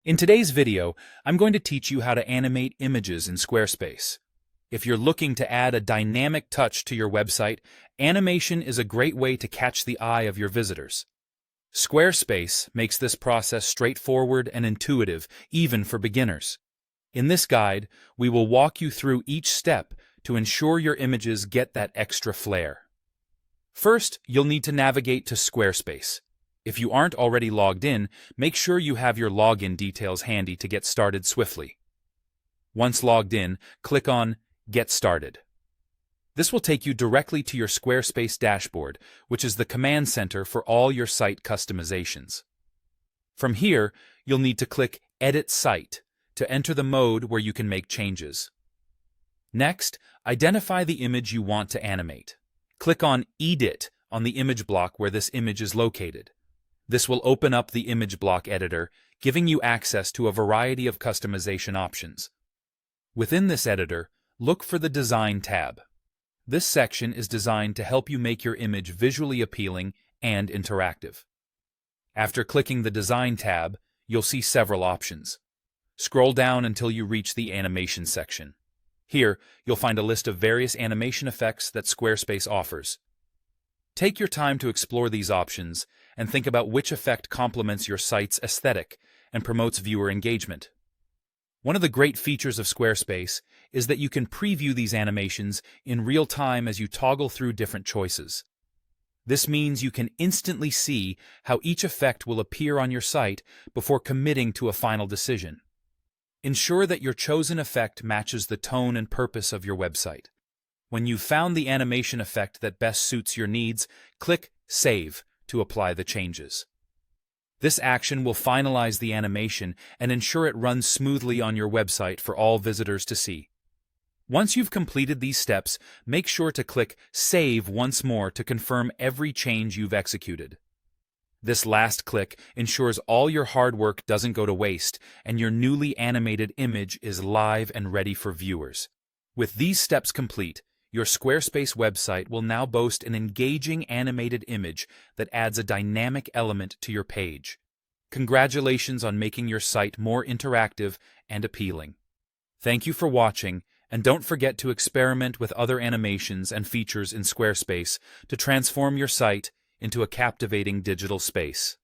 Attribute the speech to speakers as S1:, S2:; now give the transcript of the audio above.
S1: In today's video, I'm going to teach you how to animate images in Squarespace. If you're looking to add a dynamic touch to your website, animation is a great way to catch the eye of your visitors. Squarespace makes this process straightforward and intuitive, even for beginners. In this guide, we will walk you through each step to ensure your images get that extra flair. First, you'll need to navigate to Squarespace. If you aren't already logged in, make sure you have your login details handy to get started swiftly. Once logged in, click on Get Started. This will take you directly to your Squarespace dashboard, which is the command center for all your site customizations. From here, you'll need to click Edit Site to enter the mode where you can make changes. Next, identify the image you want to animate. Click on Edit on the image block where this image is located. This will open up the image block editor, giving you access to a variety of customization options. Within this editor, look for the Design tab. This section is designed to help you make your image visually appealing and interactive. After clicking the Design tab, you'll see several options. Scroll down until you reach the Animation section. Here, you'll find a list of various animation effects that Squarespace offers. Take your time to explore these options and think about which effect complements your site's aesthetic and promotes viewer engagement. One of the great features of Squarespace is that you can preview these animations in real time as you toggle through different choices. This means you can instantly see how each effect will appear on your site before committing to a final decision. Ensure that your chosen effect matches the tone and purpose of your website. When you've found the animation effect that best suits your needs, click Save to apply the changes. This action will finalize the animation and ensure it runs smoothly on your website for all visitors to see. Once you've completed these steps, make sure to click Save once more to confirm every change you've executed. This last click ensures all your hard work doesn't go to waste and your newly animated image is live and ready for viewers. With these steps complete, your Squarespace website will now boast an engaging animated image that adds a dynamic element to your page. Congratulations on making your site more interactive and appealing. Thank you for watching, and don't forget to experiment with other animations and features in Squarespace to transform your site into a captivating digital space.